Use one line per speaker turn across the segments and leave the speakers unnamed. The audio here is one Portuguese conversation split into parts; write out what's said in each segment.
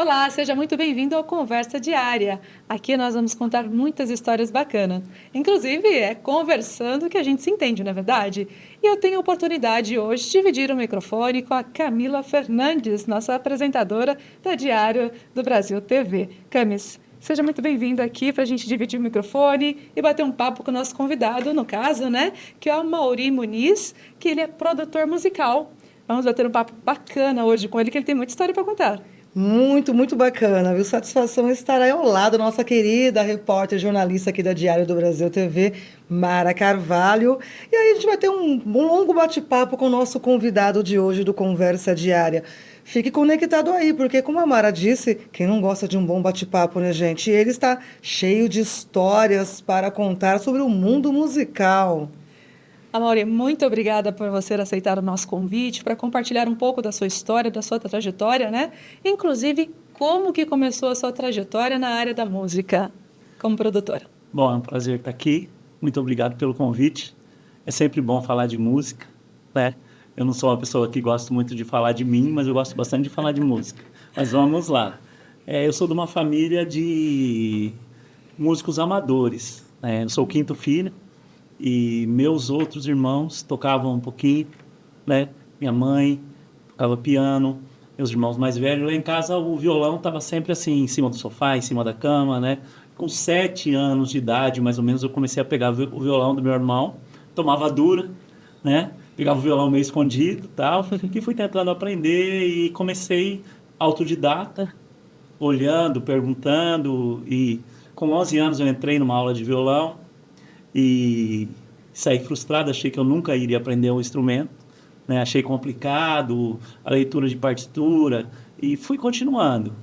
Olá, seja muito bem-vindo ao Conversa Diária. Aqui nós vamos contar muitas histórias bacanas. Inclusive, é conversando que a gente se entende, não é verdade? E eu tenho a oportunidade hoje de dividir o microfone com a Camila Fernandes, nossa apresentadora da Diário do Brasil TV. Camis, seja muito bem-vindo aqui para a gente dividir o microfone e bater um papo com o nosso convidado, no caso, né? Que é o Amaury Muniz, que ele é produtor musical. Vamos bater um papo bacana hoje com ele, que ele tem muita história para contar.
Muito, muito bacana, viu? Satisfação estar aí ao lado da nossa querida repórter, jornalista aqui da Diário do Brasil TV, Mara Carvalho. E aí a gente vai ter um longo bate-papo com o nosso convidado de hoje do Conversa Diária. Fique conectado aí, porque como a Mara disse, quem não gosta de um bom bate-papo, né, gente? E ele está cheio de histórias para contar sobre o mundo musical.
Amaury, muito obrigada por você aceitar o nosso convite para compartilhar um pouco da sua história, da sua trajetória, né? Inclusive, como que começou a sua trajetória na área da música como produtora?
Bom, é um prazer estar aqui. Muito obrigado pelo convite. É sempre bom falar de música, né? Eu não sou uma pessoa que gosta muito de falar de mim, mas eu gosto bastante de falar de música. Mas vamos lá. Eu sou de uma família de músicos amadores, né? Eu sou o quinto filho. E meus outros irmãos tocavam um pouquinho, né? Minha mãe tocava piano, meus irmãos mais velhos. Lá em casa o violão estava sempre assim, em cima do sofá, em cima da cama, né? Com 7 anos de idade, mais ou menos, eu comecei a pegar o violão do meu irmão, tomava dura, né? Pegava o violão meio escondido, tal, e fui tentando aprender e comecei autodidata, olhando, perguntando. E com 11 anos eu entrei numa aula de violão e saí frustrado, achei que eu nunca iria aprender um instrumento, né? Achei complicado a leitura de partitura e fui continuando.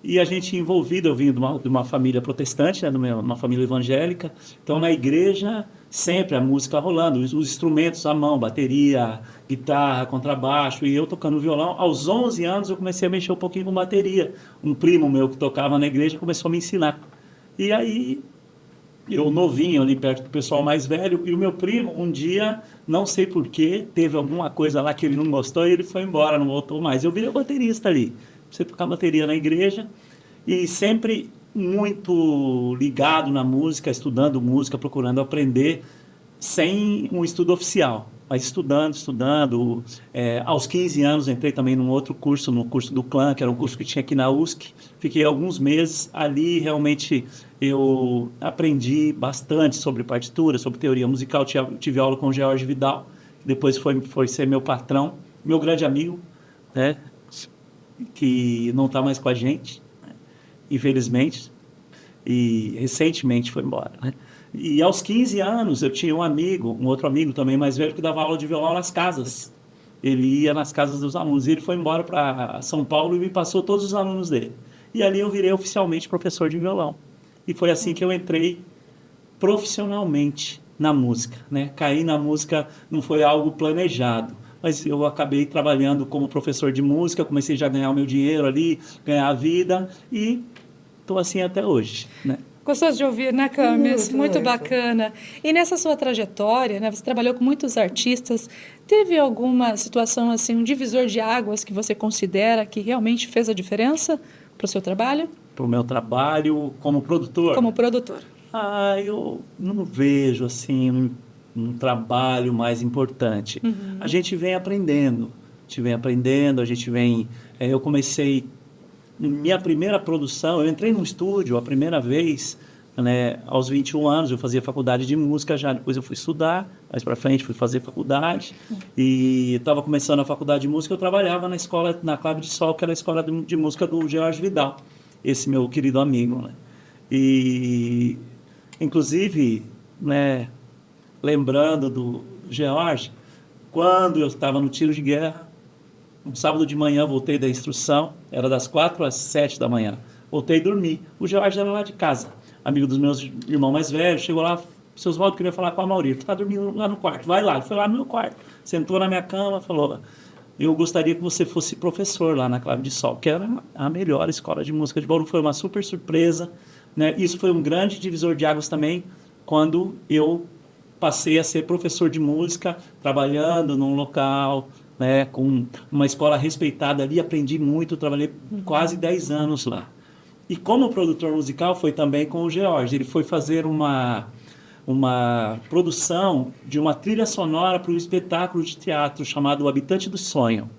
E a gente envolvido, eu vim de uma família protestante, né? Uma família evangélica, então na igreja sempre a música rolando, os instrumentos à mão, bateria, guitarra, contrabaixo, e eu tocando violão. Aos 11 anos eu comecei a mexer um pouquinho com bateria. Um primo meu que tocava na igreja começou a me ensinar. E aí eu novinho ali perto do pessoal mais velho, e o meu primo, um dia, não sei porquê, teve alguma coisa lá que ele não gostou e ele foi embora, não voltou mais. Eu virei baterista ali, você tocar bateria na igreja, e sempre muito ligado na música, estudando música, procurando aprender, sem um estudo oficial, mas estudando. Aos 15 anos entrei também num outro curso, no curso do Clã, que era um curso que tinha aqui na USC. Fiquei alguns meses ali, realmente eu aprendi bastante sobre partitura, sobre teoria musical. Tive aula com o George Vidal, que depois foi ser meu patrão, meu grande amigo, né, que não está mais com a gente, né, infelizmente, e recentemente foi embora, né? E aos 15 anos eu tinha um outro amigo também mais velho, que dava aula de violão nas casas. Ele ia nas casas dos alunos. E ele foi embora para São Paulo e me passou todos os alunos dele. E ali eu virei oficialmente professor de violão. E foi assim que eu entrei profissionalmente na música, né? Caí na música, não foi algo planejado, mas eu acabei trabalhando como professor de música, comecei já a ganhar o meu dinheiro ali, ganhar a vida, e estou assim até hoje, né?
Gostoso de ouvir, né, Camis? Muito
Muito.
bacana. E nessa sua trajetória, né, você trabalhou com muitos artistas. Teve alguma situação, assim, um divisor de águas que você considera que realmente fez a diferença para o seu trabalho?
Para o meu trabalho como produtor.
Como produtor.
Eu não vejo assim um trabalho mais importante. A gente vem aprendendo, eu comecei minha primeira produção, eu entrei no estúdio a primeira vez, né, aos 21 anos. Eu fazia faculdade de música já, depois eu fui estudar, mais para frente fui fazer faculdade, e estava começando a faculdade de música. Eu trabalhava na escola, na Clave de Sol, que era a escola de música do George Vidal, esse meu querido amigo, né? E inclusive, né, lembrando do George, quando eu estava no tiro de guerra, um sábado de manhã, voltei da instrução, era das 4 às 7 da manhã. Voltei a dormir. O George era lá de casa, amigo dos meus irmãos mais velhos. Chegou lá, seu Oswaldo queria falar com a Amaury. Ele está dormindo lá no quarto, vai lá. Ele foi lá no meu quarto, sentou na minha cama, falou: eu gostaria que você fosse professor lá na Clave de Sol, que era a melhor escola de música de Bauru. Foi uma super surpresa, né? Isso foi um grande divisor de águas também, quando eu passei a ser professor de música, trabalhando num local né, com uma escola respeitada ali, aprendi muito, trabalhei quase 10 anos lá. E como produtor musical foi também com o George. Ele foi fazer uma produção de uma trilha sonora para um espetáculo de teatro chamado O Habitante do Sonho.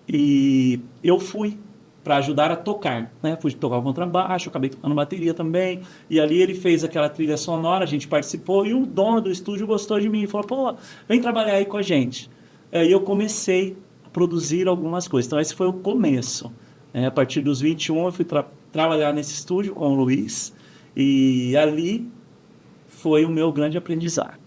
E eu fui para ajudar a tocar, né? Fui tocar o contrabaixo, acabei tocando bateria também, e ali ele fez aquela trilha sonora, a gente participou, e o dono do estúdio gostou de mim, falou, pô, vem trabalhar aí com a gente. Aí eu comecei a produzir algumas coisas, então esse foi o começo. A partir dos 21 eu fui trabalhar nesse estúdio com o Luiz, e ali foi o meu grande aprendizado.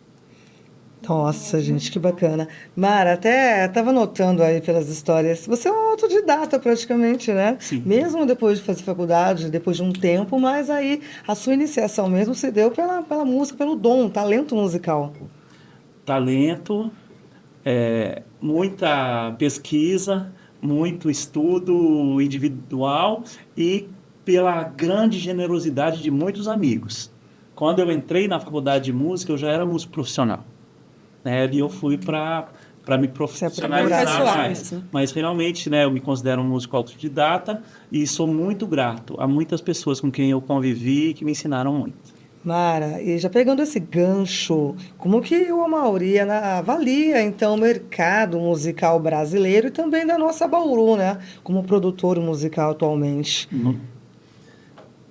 Nossa, gente, que bacana. Mara, até estava notando aí pelas histórias, você é um autodidata praticamente, né?
Sim.
Mesmo depois de fazer faculdade, depois de um tempo, mas aí a sua iniciação mesmo se deu pela música, pelo dom, talento musical.
Talento, muita pesquisa, muito estudo individual e pela grande generosidade de muitos amigos. Quando eu entrei na faculdade de música, eu já era músico profissional. E eu fui para me profissionalizar mais. Mas realmente, né, eu me considero um músico autodidata e sou muito grato a muitas pessoas com quem eu convivi que me ensinaram muito.
Mara, e já pegando esse gancho, como que o Amaury avalia, então, o mercado musical brasileiro e também da nossa Bauru, né, como produtor musical atualmente?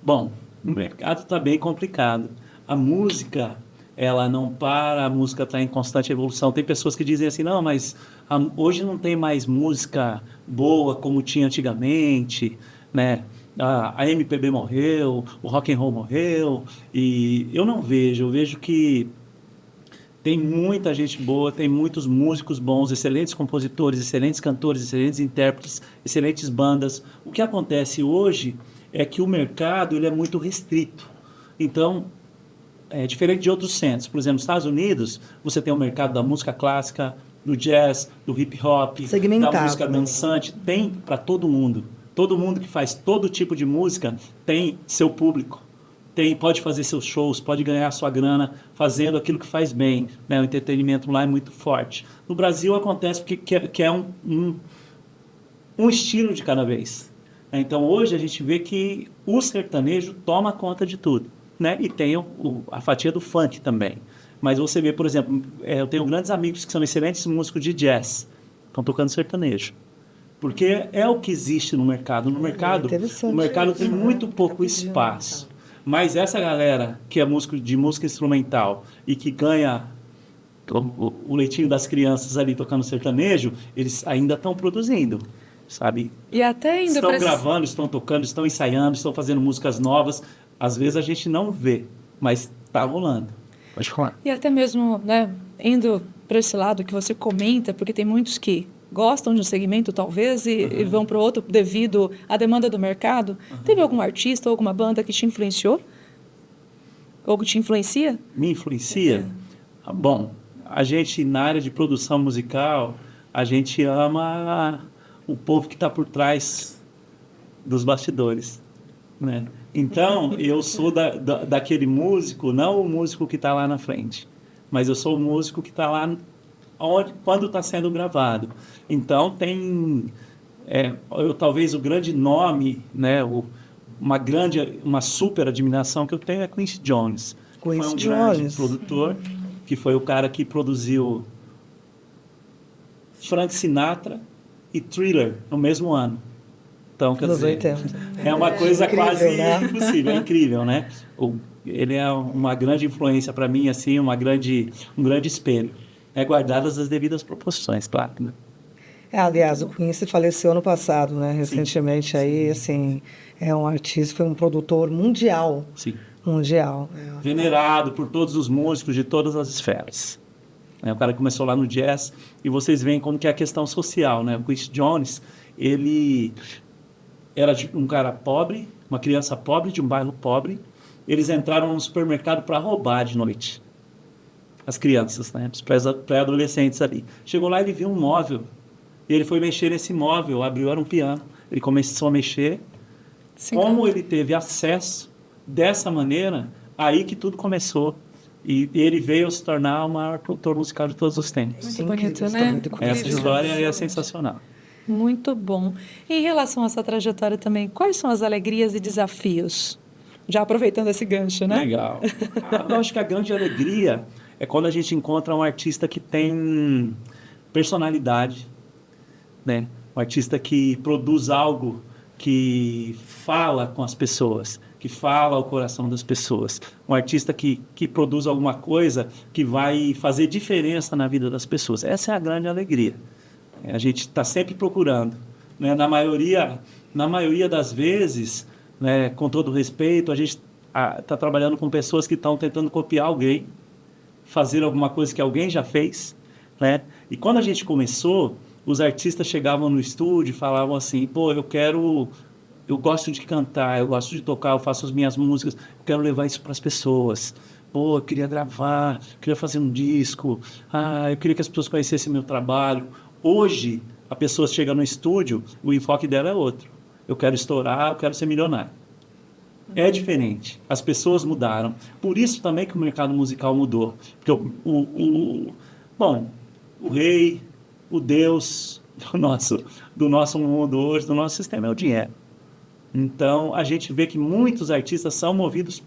Bom, o mercado está bem complicado. A música, ela não para, a música está em constante evolução. Tem pessoas que dizem assim, não, mas hoje não tem mais música boa como tinha antigamente, né? A MPB morreu, o rock and roll morreu, e eu não vejo, eu vejo que tem muita gente boa, tem muitos músicos bons, excelentes compositores, excelentes cantores, excelentes intérpretes, excelentes bandas. O que acontece hoje é que o mercado ele é muito restrito. Então, é diferente de outros centros. Por exemplo, nos Estados Unidos, você tem o mercado da música clássica, do jazz, do hip hop, da música dançante, tem para todo mundo. Todo mundo que faz todo tipo de música tem seu público, pode fazer seus shows, pode ganhar sua grana fazendo aquilo que faz bem, né? O entretenimento lá é muito forte. No Brasil acontece que é um estilo de cada vez. Então hoje a gente vê que o sertanejo toma conta de tudo, né? E tem a fatia do funk também. Mas você vê, por exemplo, eu tenho grandes amigos que são excelentes músicos de jazz, estão tocando sertanejo. Porque é o que existe no mercado. No mercado, o mercado tem muito pouco espaço. Mas essa galera que é músico de música instrumental e que ganha o leitinho das crianças ali tocando sertanejo, eles ainda estão produzindo, sabe?
E até indo
estão gravando, estão tocando, estão ensaiando, estão fazendo músicas novas. Às vezes a gente não vê, mas está rolando. Pode falar.
E até mesmo, né, indo para esse lado que você comenta, porque tem muitos que gostam de um segmento, talvez, e vão para o outro devido à demanda do mercado. Teve algum artista ou alguma banda que te influenciou? Ou que te influencia?
Me influencia? Bom, a gente, na área de produção musical, a gente ama o povo que está por trás dos bastidores, né? Então, eu sou daquele músico, não o músico que está lá na frente, mas eu sou o músico que está lá quando está sendo gravado. Então tem talvez o grande nome, né, uma super admiração que eu tenho é Quincy Jones. Foi um grande produtor, que foi o cara que produziu Frank Sinatra e Thriller no mesmo ano. Então, quer dizer, é uma coisa incrível, quase impossível, é incrível, né? Ele é uma grande influência para mim, assim, um grande espelho. Guardadas as devidas proporções, claro. Né?
Aliás, o Quincy faleceu ano passado, né? Recentemente. Sim. Aí, assim, é um artista, foi um produtor mundial.
Sim.
Mundial.
Venerado por todos os músicos de todas as esferas. O cara começou lá no jazz e vocês veem como que é a questão social, né? O Quincy Jones, ele era um cara pobre, uma criança pobre, de um bairro pobre. Eles entraram no supermercado para roubar de noite. As crianças, né? Os pré-adolescentes ali. Chegou lá e ele viu um móvel. E ele foi mexer nesse móvel, abriu, era um piano. Ele começou a mexer. Sim, como ele teve acesso dessa maneira, aí que tudo começou. E ele veio se tornar o maior produtor musical de todos os tempos.
Muito bonito,
Isso tá
né?
muito
Essa
incrível.
história é sensacional.
Muito bom. Em relação a essa trajetória também, quais são as alegrias e desafios? Já aproveitando esse gancho, né?
Legal. Eu acho que a grande alegria é quando a gente encontra um artista que tem personalidade, né? Um artista que produz algo que fala com as pessoas, que fala ao coração das pessoas. Um artista que produz alguma coisa que vai fazer diferença na vida das pessoas. Essa é a grande alegria. A gente está sempre procurando, né? Na maioria das vezes, né, com todo respeito, a gente está trabalhando com pessoas que estão tentando copiar alguém, fazer alguma coisa que alguém já fez, né? E quando a gente começou, os artistas chegavam no estúdio e falavam assim: pô, eu gosto de cantar, eu gosto de tocar, eu faço as minhas músicas, eu quero levar isso para as pessoas. Pô, eu queria gravar, queria fazer um disco, eu queria que as pessoas conhecessem meu trabalho. Hoje, a pessoa chega no estúdio, o enfoque dela é outro. Eu quero estourar, eu quero ser milionário. É diferente. As pessoas mudaram. Por isso também que o mercado musical mudou. Porque o rei, o Deus do nosso mundo hoje, do nosso sistema, é o dinheiro. Então, a gente vê que muitos artistas são movidos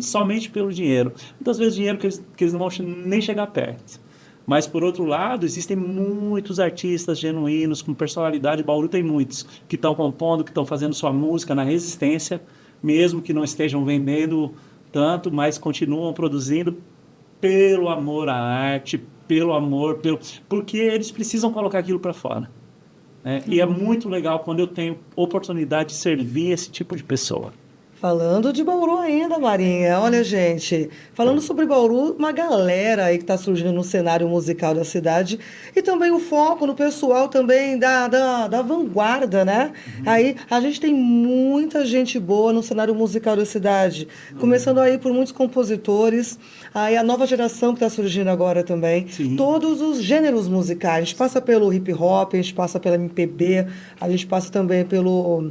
somente pelo dinheiro. Muitas vezes dinheiro que eles não vão nem chegar perto. Mas, por outro lado, existem muitos artistas genuínos, com personalidade. Bauru tem muitos que estão compondo, que estão fazendo sua música na resistência, mesmo que não estejam vendendo tanto, mas continuam produzindo pelo amor à arte, pelo amor, porque eles precisam colocar aquilo para fora. Né? E é muito legal quando eu tenho oportunidade de servir esse tipo de pessoa.
Falando de Bauru ainda, Marinha. Olha, gente, falando sobre Bauru, uma galera aí que está surgindo no cenário musical da cidade e também o foco no pessoal também da vanguarda, né? Aí a gente tem muita gente boa no cenário musical da cidade, começando aí por muitos compositores, aí a nova geração que está surgindo agora também.
Sim.
Todos os gêneros musicais. A gente passa pelo hip hop, a gente passa pela MPB, a gente passa também pelo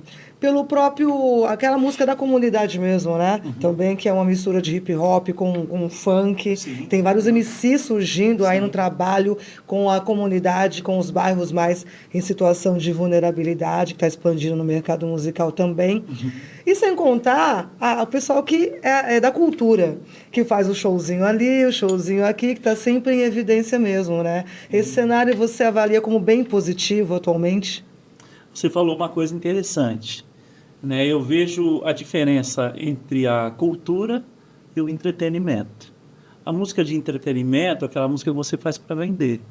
próprio, aquela música da comunidade mesmo, né? Também, que é uma mistura de hip hop com funk.
Sim.
Tem vários MCs surgindo aí no trabalho com a comunidade, com os bairros mais em situação de vulnerabilidade, que está expandindo no mercado musical também. E sem contar o pessoal que é da cultura, que faz o showzinho ali, o showzinho aqui, que está sempre em evidência mesmo, né? Esse cenário você avalia como bem positivo atualmente?
Você falou uma coisa interessante, né? Eu vejo a diferença entre a cultura e o entretenimento. A música de entretenimento é aquela música que você faz para vender.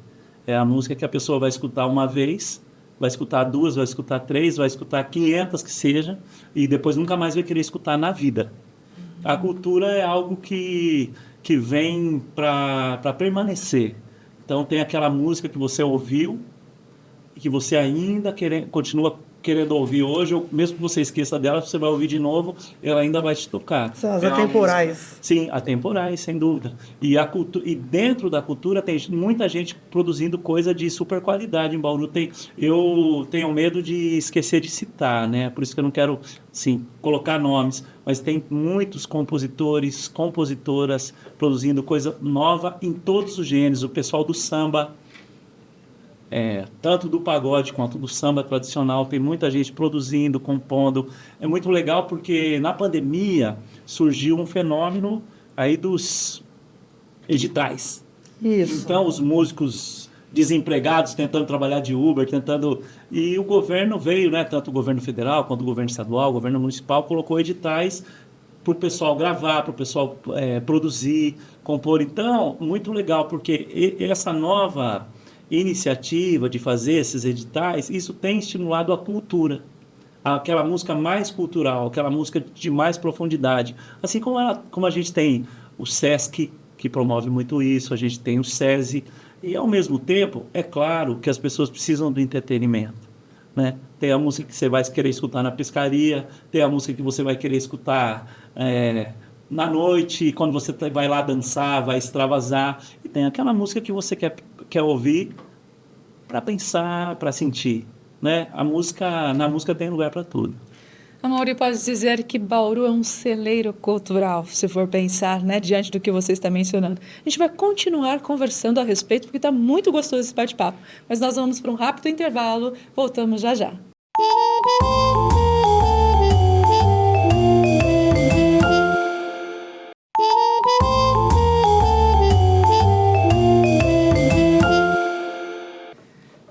É a música que a pessoa vai escutar uma vez, vai escutar duas, vai escutar três, vai escutar 500 que seja, e depois nunca mais vai querer escutar na vida. A cultura é algo que vem para permanecer. Então tem aquela música que você ouviu, e que você ainda continua querendo ouvir hoje, ou mesmo que você esqueça dela, você vai ouvir de novo, ela ainda vai te tocar.
São as atemporais.
Sim, atemporais, sem dúvida. E dentro da cultura tem muita gente produzindo coisa de super qualidade em Bauru. Eu tenho medo de esquecer de citar, né? Por isso que eu não quero, sim, colocar nomes, mas tem muitos compositores, compositoras produzindo coisa nova em todos os gêneros. O pessoal do samba, tanto do pagode quanto do samba tradicional, tem muita gente produzindo, compondo. É muito legal porque na pandemia surgiu um fenômeno aí dos editais.
Isso.
Então os músicos desempregados tentando trabalhar de Uber, e o governo veio, né, tanto o governo federal quanto o governo estadual, o governo municipal, colocou editais para o pessoal gravar, para o pessoal produzir, compor. Então, muito legal, porque essa nova iniciativa de fazer esses editais, isso tem estimulado a cultura, aquela música mais cultural, aquela música de mais profundidade. Assim como a gente tem o SESC, que promove muito isso, a gente tem o SESI, e ao mesmo tempo, é claro que as pessoas precisam do entretenimento, né? Tem a música que você vai querer escutar na pescaria, tem a música que você vai querer escutar na noite, quando você vai lá dançar, vai extravasar, e tem aquela música que você quer ouvir para pensar, para sentir, né? Na música tem lugar para tudo.
Amaury, pode dizer que Bauru é um celeiro cultural, se for pensar, né, diante do que você está mencionando. A gente vai continuar conversando a respeito, porque está muito gostoso esse bate-papo. Mas nós vamos para um rápido intervalo, voltamos já já.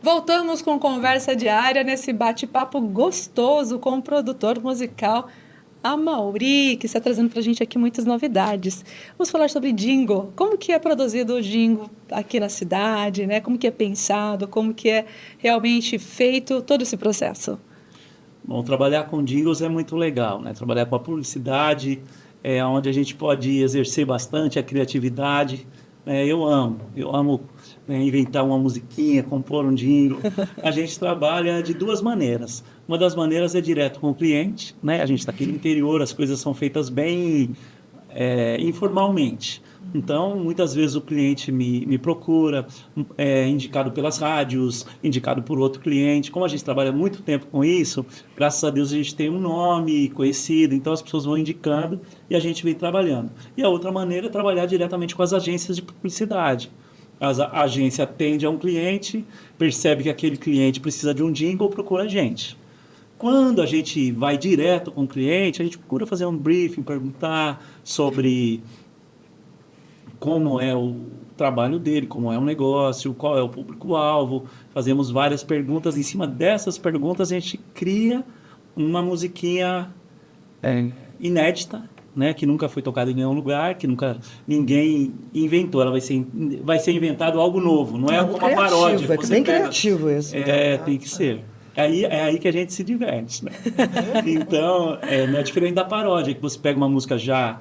Voltamos com conversa diária nesse bate-papo gostoso com o produtor musical Amaury, que está trazendo para a gente aqui muitas novidades. Vamos falar sobre jingle. Como que é produzido o jingle aqui na cidade, né? Como que é pensado, como que é realmente feito todo esse processo?
Bom, trabalhar com jingles é muito legal, né? Trabalhar com a publicidade é onde a gente pode exercer bastante a criatividade. Eu amo inventar uma musiquinha, compor um jingle. A gente trabalha de duas maneiras. Uma das maneiras é direto com o cliente, né? A gente está aqui no interior, as coisas são feitas bem informalmente. Então, muitas vezes o cliente me procura, indicado pelas rádios, indicado por outro cliente. Como a gente trabalha muito tempo com isso, graças a Deus a gente tem um nome conhecido, então as pessoas vão indicando e a gente vem trabalhando. E a outra maneira é trabalhar diretamente com as agências de publicidade. A agência atende a um cliente, percebe que aquele cliente precisa de um jingle, procura a gente. Quando a gente vai direto com o cliente, a gente procura fazer um briefing, perguntar sobre como é o trabalho dele, como é o negócio, qual é o público-alvo. Fazemos várias perguntas. Em cima dessas perguntas, a gente cria uma musiquinha inédita, né, que nunca foi tocada em nenhum lugar, que nunca ninguém inventou. Ela vai ser inventado algo novo, não é uma paródia.
É bem criativo isso.
Tem que ser. É aí que a gente se diverte, né? Então, não é diferente da paródia, que você pega uma música já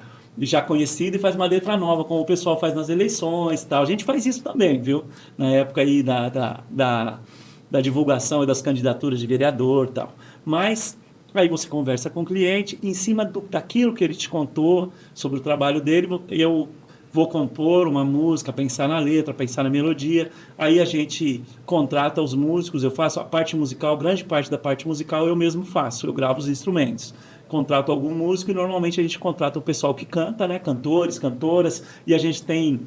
conhecida e faz uma letra nova, como o pessoal faz nas eleições e tal. A gente faz isso também, viu? Na época aí da divulgação e das candidaturas de vereador e tal. Mas aí você conversa com o cliente, em cima daquilo que ele te contou sobre o trabalho dele, eu vou compor uma música, pensar na letra, pensar na melodia. Aí a gente contrata os músicos, eu faço a parte musical, grande parte da parte musical eu mesmo faço, eu gravo os instrumentos. Contrato algum músico e normalmente a gente contrata o pessoal que canta, né? Cantores, cantoras, e a gente tem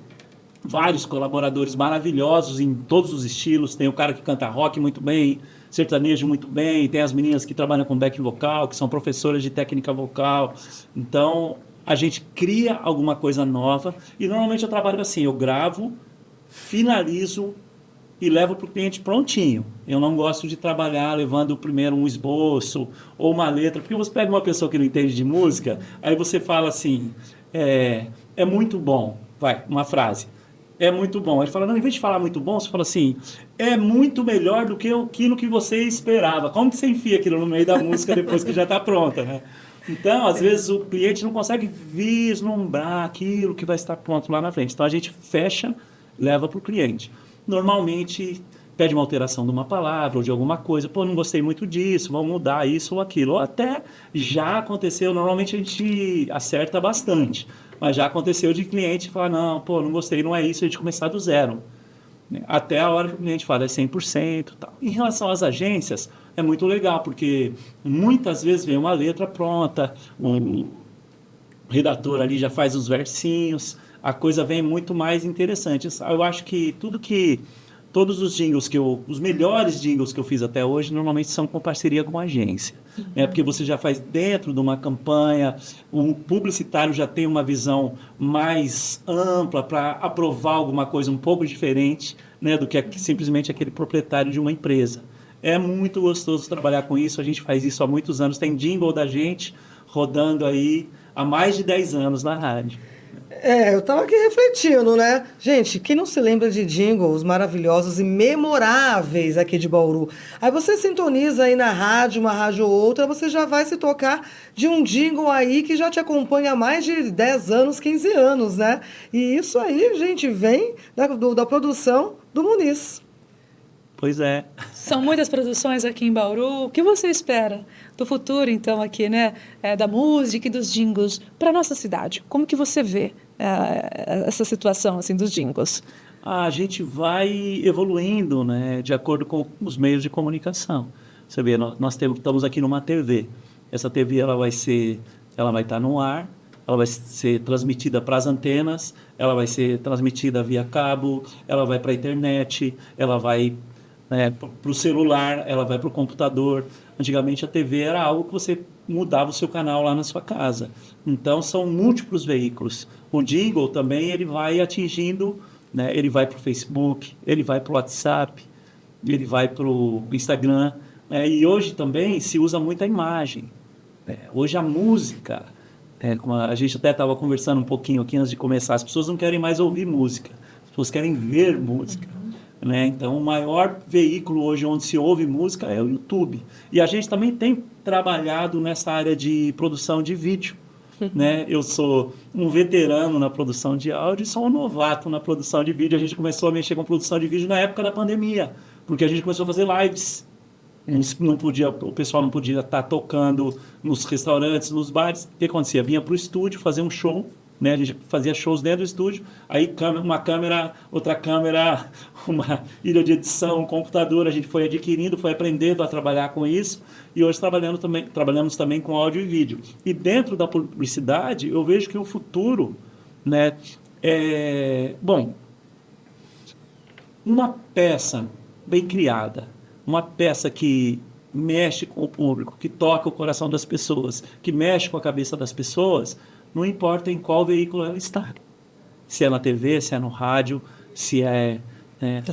vários colaboradores maravilhosos em todos os estilos. Tem o cara que canta rock muito bem, sertanejo muito bem, tem as meninas que trabalham com back vocal, que são professoras de técnica vocal. Então, a gente cria alguma coisa nova e normalmente eu trabalho assim, eu gravo, finalizo e levo para o cliente prontinho. Eu não gosto de trabalhar levando primeiro um esboço ou uma letra, porque você pega uma pessoa que não entende de música, aí você fala assim, é muito bom, uma frase, é muito bom. Ele fala, não, em vez de falar muito bom, você fala assim, é muito melhor do que aquilo que você esperava. Como que você enfia aquilo no meio da música depois que já está pronta, né? Então, às vezes o cliente não consegue vislumbrar aquilo que vai estar pronto lá na frente. Então, a gente fecha, leva para o cliente. Normalmente pede uma alteração de uma palavra ou de alguma coisa. Pô, não gostei muito disso, vamos mudar isso ou aquilo. Ou até já aconteceu, normalmente a gente acerta bastante. Mas já aconteceu de cliente falar, não, pô, não gostei, não é isso, a gente começar do zero. Até a hora que o cliente fala, é 100%. Tal. Em relação às agências, é muito legal, porque muitas vezes vem uma letra pronta, o redator ali já faz os versinhos, a coisa vem muito mais interessante. Eu acho que todos os jingles os melhores jingles que eu fiz até hoje, normalmente são com parceria com a agência. Porque você já faz dentro de uma campanha, o publicitário já tem uma visão mais ampla para aprovar alguma coisa um pouco diferente, né, do que simplesmente aquele proprietário de uma empresa. É muito gostoso trabalhar com isso, a gente faz isso há muitos anos. Tem jingle da gente rodando aí há mais de 10 anos na rádio.
Eu estava aqui refletindo, né? Gente, quem não se lembra de jingles maravilhosos e memoráveis aqui de Bauru? Aí você sintoniza aí na rádio, uma rádio ou outra, você já vai se tocar de um jingle aí que já te acompanha há mais de 10 anos, 15 anos, né? E isso aí, gente, vem da produção do Muniz.
Pois é.
São muitas produções aqui em Bauru. O que você espera do futuro, então, aqui, né? Da música e dos jingles para a nossa cidade? Como que você vê essa situação, assim, dos jingles?
A gente vai evoluindo, né? De acordo com os meios de comunicação. Você vê, nós estamos aqui numa TV. Essa TV ela vai estar no ar, ela vai ser transmitida para as antenas, ela vai ser transmitida via cabo, ela vai para a internet, ela vai para o celular, ela vai para o computador. Antigamente a TV era algo que você mudava o seu canal lá na sua casa. Então são múltiplos veículos. O jingle também ele vai atingindo, né, ele vai para o Facebook, ele vai para o WhatsApp, ele vai para o Instagram, e hoje também se usa muita imagem. Hoje a música, como a gente até estava conversando um pouquinho aqui antes de começar, as pessoas não querem mais ouvir música, as pessoas querem ver música. Então, o maior veículo hoje onde se ouve música é o YouTube. E a gente também tem trabalhado nessa área de produção de vídeo. Eu sou um veterano na produção de áudio e sou um novato na produção de vídeo. A gente começou a mexer com produção de vídeo na época da pandemia, porque a gente começou a fazer lives. O pessoal não podia estar tocando nos restaurantes, nos bares. O que acontecia? Vinha para o estúdio fazer um show. A gente fazia shows dentro do estúdio, aí uma câmera, outra câmera, uma ilha de edição, um computador, a gente foi adquirindo, foi aprendendo a trabalhar com isso, e hoje trabalhamos também com áudio e vídeo. E dentro da publicidade, eu vejo que o futuro, uma peça bem criada, uma peça que mexe com o público, que toca o coração das pessoas, que mexe com a cabeça das pessoas, não importa em qual veículo ela está. Se é na TV, se é no rádio, se é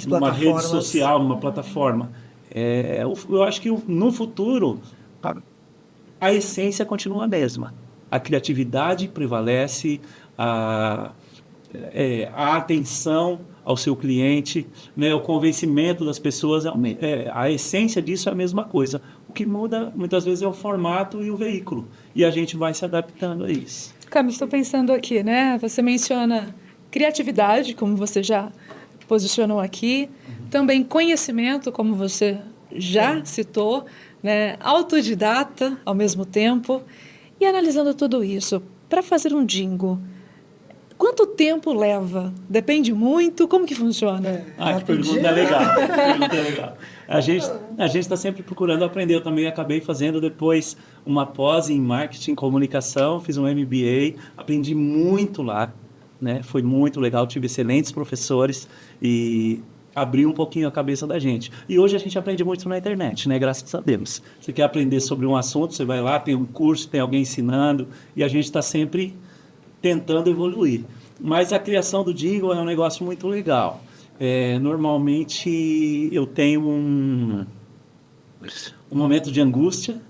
numa rede social, numa plataforma. Eu acho que no futuro a essência continua a mesma. A criatividade prevalece, a atenção ao seu cliente, o convencimento das pessoas, a essência disso é a mesma coisa. O que muda muitas vezes é o formato e o veículo. E a gente vai se adaptando a isso.
Cami, estou pensando aqui, Você menciona criatividade, como você já posicionou aqui, também conhecimento, como você já citou, autodidata ao mesmo tempo. E analisando tudo isso, para fazer um jingle, quanto tempo leva? Depende muito? Como que funciona?
Que pergunta legal. A gente está sempre procurando aprender. Eu também acabei fazendo depois uma pós em marketing e comunicação, fiz um MBA, aprendi muito lá, Foi muito legal, tive excelentes professores e abriu um pouquinho a cabeça da gente. E hoje a gente aprende muito na internet, Graças a Deus. Você quer aprender sobre um assunto, você vai lá, tem um curso, tem alguém ensinando, e a gente está sempre tentando evoluir. Mas a criação do jingle é um negócio muito legal. Normalmente eu tenho um momento de angústia.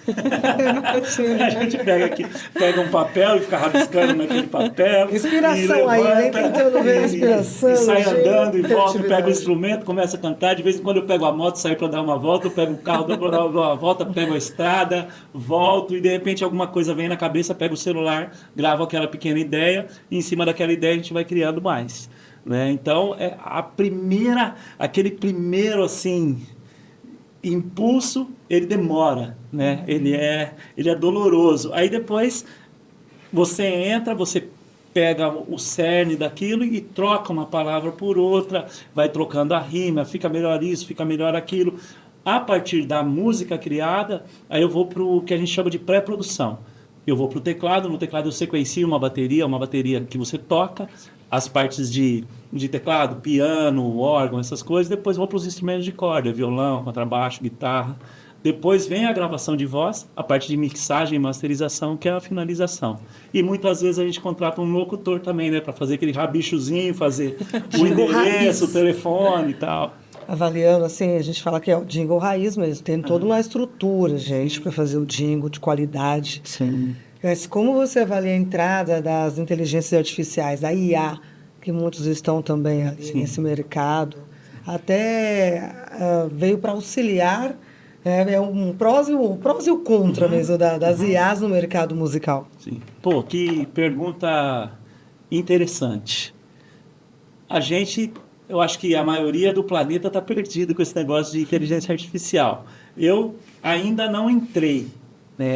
A gente pega um papel e fica rabiscando naquele papel.
Inspiração aí, vem tentando ver a inspiração.
E sai andando e volta, pega o instrumento, começa a cantar. De vez em quando eu pego a moto, saio para dar uma volta, eu pego o carro, dou uma volta, pego a estrada, volto e de repente alguma coisa vem na cabeça, pego o celular, gravo aquela pequena ideia e em cima daquela ideia a gente vai criando mais. Então, aquele primeiro assim, impulso, ele demora, ele é doloroso. Aí depois você entra, você pega o cerne daquilo e troca uma palavra por outra, vai trocando a rima, fica melhor isso, fica melhor aquilo. A partir da música criada, aí eu vou para o que a gente chama de pré-produção. Eu vou para o teclado, no teclado eu sequencio uma bateria que você toca, as partes de teclado, piano, órgão, essas coisas, depois vou para os instrumentos de corda, violão, contrabaixo, guitarra. Depois vem a gravação de voz, a parte de mixagem e masterização, que é a finalização. E muitas vezes a gente contrata um locutor também, para fazer aquele rabichozinho, fazer o endereço, o telefone e tal.
Avaliando, assim, a gente fala que é o jingle raiz mesmo, tem toda uma estrutura, gente, para fazer o jingle de qualidade.
Sim.
Mas como você avalia a entrada das inteligências artificiais, da IA, que muitos estão também ali nesse mercado, até veio para auxiliar, um prós e o contra mesmo das IAs no mercado musical.
Sim. Que pergunta interessante. Eu acho que a maioria do planeta está perdido com esse negócio de inteligência artificial. Eu ainda não entrei.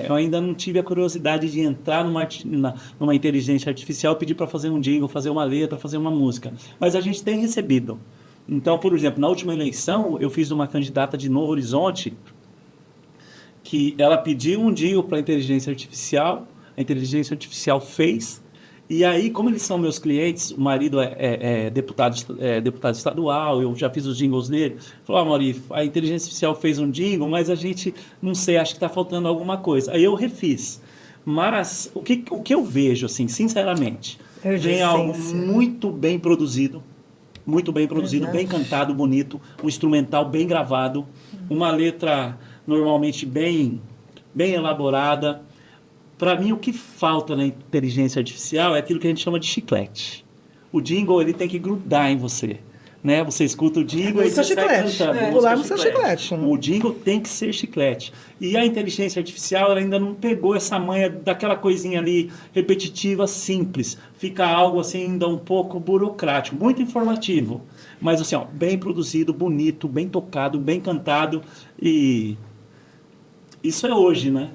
Eu ainda não tive a curiosidade de entrar numa inteligência artificial, pedir para fazer um jingle, fazer uma letra, fazer uma música. Mas a gente tem recebido. Então, por exemplo, na última eleição, eu fiz uma candidata de Novo Horizonte que ela pediu um jingle para a inteligência artificial fez. E aí, como eles são meus clientes, o marido é deputado estadual, eu já fiz os jingles dele. Falou, Mauri, a inteligência artificial fez um jingle, mas a gente, não sei, acho que está faltando alguma coisa. Aí eu refiz. Mas o que eu vejo, assim, sinceramente, vem algo muito bem produzido, bem cantado, bonito, um instrumental bem gravado, uma letra normalmente bem elaborada. Para mim, o que falta na inteligência artificial é aquilo que a gente chama de chiclete. O jingle, ele tem que grudar em você. Né? Você escuta o jingle e você sai cantando.
Pularmos seu chiclete. Né?
O jingle tem que ser chiclete. E a inteligência artificial, ela ainda não pegou essa manha daquela coisinha ali repetitiva, simples. Fica algo assim ainda um pouco burocrático, muito informativo. Mas assim, ó, bem produzido, bonito, bem tocado, bem cantado. E isso é hoje, né?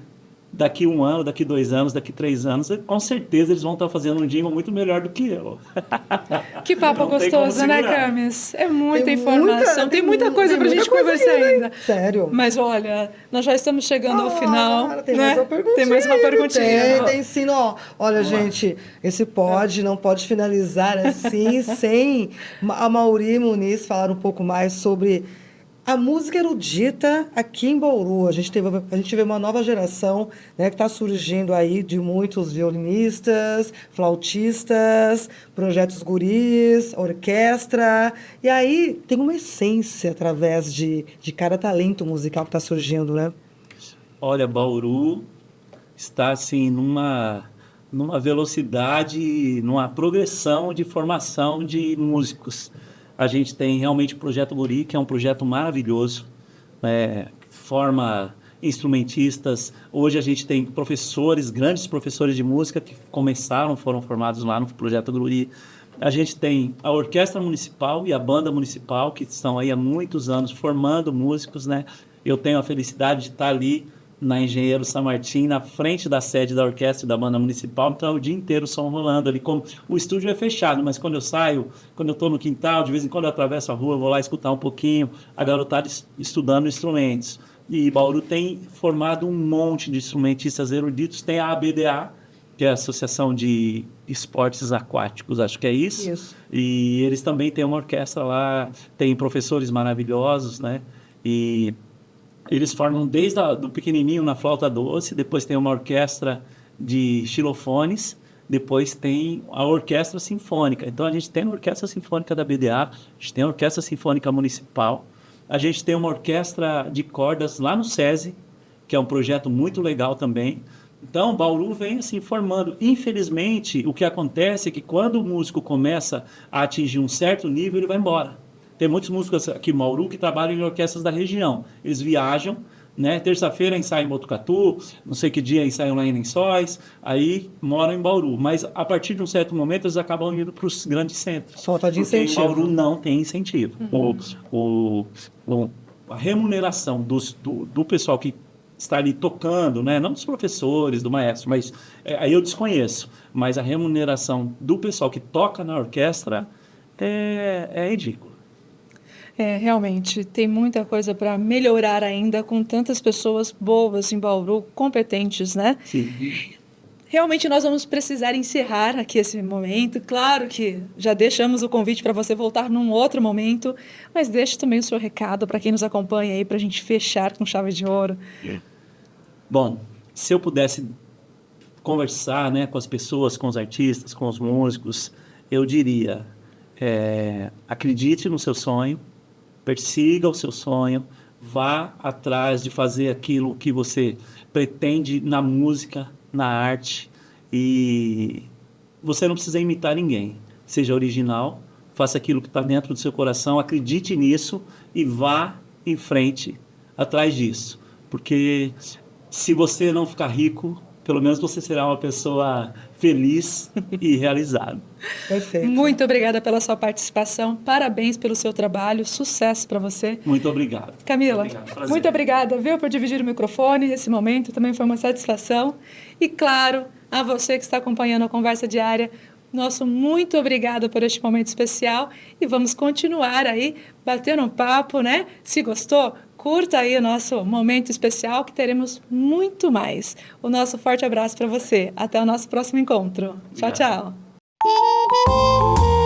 Daqui 1 ano, daqui 2 anos, daqui 3 anos, com certeza eles vão estar fazendo um jingle muito melhor do que eu.
Que papo gostoso, né, Camis? É muita informação, tem muita coisa pra gente conversar ainda.
Sério.
Mas olha, nós já estamos chegando ao final.
Tem
né?
mais uma perguntinha.
Tem mais uma perguntinha.
Tem sim, ó. Olha, gente, esse não pode finalizar assim, sem a Mauri Muniz falar um pouco mais sobre a música erudita aqui em Bauru. A gente vê uma nova geração, né, que está surgindo aí de muitos violinistas, flautistas, projetos guris, orquestra. E aí tem uma essência através de cada talento musical que está surgindo, né?
Olha, Bauru está assim numa velocidade, numa progressão de formação de músicos. A gente tem realmente o Projeto Guri, que é um projeto maravilhoso, forma instrumentistas. Hoje a gente tem grandes professores de música que foram formados lá no Projeto Guri. A gente tem a Orquestra Municipal e a Banda Municipal, que estão aí há muitos anos formando músicos, né? Eu tenho a felicidade de estar ali na Engenheiro San Martín, na frente da sede da orquestra e da banda municipal, então é o dia inteiro o som rolando ali. O estúdio é fechado, mas quando eu saio, quando eu estou no quintal, de vez em quando eu atravesso a rua, vou lá escutar um pouquinho, a garotada estudando instrumentos. E Bauru tem formado um monte de instrumentistas eruditos, tem a ABDA, que é a Associação de Esportes Aquáticos, acho que é isso. E eles também têm uma orquestra lá, tem professores maravilhosos, né? E eles formam desde do pequenininho na flauta doce, depois tem uma orquestra de xilofones, depois tem a orquestra sinfônica. Então a gente tem a orquestra sinfônica da BDA, a gente tem a orquestra sinfônica municipal, a gente tem uma orquestra de cordas lá no SESI, que é um projeto muito legal também. Então, Bauru vem assim formando. Infelizmente, o que acontece é que quando o músico começa a atingir um certo nível, ele vai embora. Tem muitos músicos aqui em Bauru que trabalham em orquestras da região. Eles viajam, né? Terça-feira ensaiam em Botucatu, não sei que dia ensaiam lá em Lençóis, aí moram em Bauru. Mas a partir de um certo momento eles acabam indo para os grandes centros.
Falta de incentivo.
Porque em Bauru não tem incentivo. A remuneração do pessoal que está ali tocando, né? Não dos professores, do maestro, mas aí eu desconheço. Mas a remuneração do pessoal que toca na orquestra é ridícula.
Realmente, tem muita coisa para melhorar ainda com tantas pessoas boas em Bauru, competentes, né?
Sim.
Realmente nós vamos precisar encerrar aqui esse momento. Claro que já deixamos o convite para você voltar num outro momento, mas deixe também o seu recado para quem nos acompanha aí, para a gente fechar com chave de ouro.
Bom, se eu pudesse conversar, né, com as pessoas, com os artistas, com os músicos, eu diria, acredite no seu sonho, persiga o seu sonho, vá atrás de fazer aquilo que você pretende na música, na arte, e você não precisa imitar ninguém. Seja original, faça aquilo que está dentro do seu coração, acredite nisso e vá em frente atrás disso. Porque se você não ficar rico, pelo menos você será uma pessoa feliz e realizada.
Perfeito.
Muito obrigada pela sua participação, parabéns pelo seu trabalho, sucesso para você.
Muito obrigado.
Camila,
Obrigado,
muito obrigada, viu, por dividir o microfone nesse momento, também foi uma satisfação. E claro, a você que está acompanhando a Conversa Diária, nosso muito obrigada por este momento especial e vamos continuar aí batendo um papo, né? Se gostou, Curta aí o nosso momento especial, que teremos muito mais. O nosso forte abraço para você. Até o nosso próximo encontro. Tchau,
Obrigado.
tchau.